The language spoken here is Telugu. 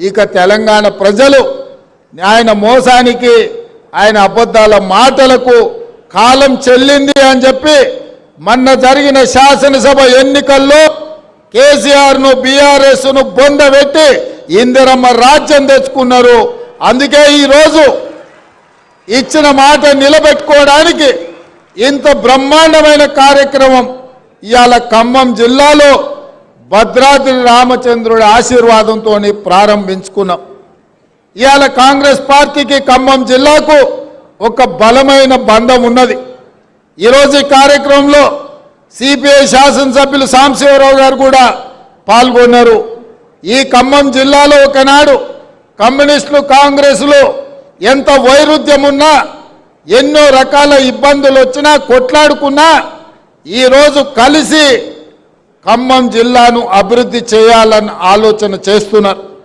ఇక తెలంగాణ ప్రజలు ఆయన మోసానికి ఆయన అబద్ధాల మాటలకు కాలం చెల్లింది అని చెప్పి మొన్న జరిగిన శాసనసభ ఎన్నికల్లో కేసీఆర్ను బీఆర్ఎస్ను బొందబెట్టి ఇందిరమ్మ రాజ్యం తెచ్చుకున్నారు. అందుకే ఈరోజు ఇచ్చిన మాట నిలబెట్టుకోవడానికి ఇంత బ్రహ్మాండమైన కార్యక్రమం ఇవాళ ఖమ్మం జిల్లాలో భద్రాద్రి రామచంద్రుడి ఆశీర్వాదంతో ప్రారంభించుకున్నాం. ఇవాళ కాంగ్రెస్ పార్టీకి ఖమ్మం జిల్లాకు ఒక బలమైన బంధం ఉన్నది. ఈరోజు ఈ కార్యక్రమంలో సిపిఐ శాసనసభ్యులు సాంబశివరావు గారు కూడా పాల్గొన్నారు. ఈ ఖమ్మం జిల్లాలో ఒకనాడు కమ్యూనిస్టులు కాంగ్రెస్లు ఎంత వైరుధ్యం ఉన్నా ఎన్నో రకాల ఇబ్బందులు వచ్చినా కొట్లాడుకున్నా ఈరోజు కలిసి ఖమ్మం జిల్లాను అభివృద్ధి చేయాలని ఆలోచన చేస్తున్నారు.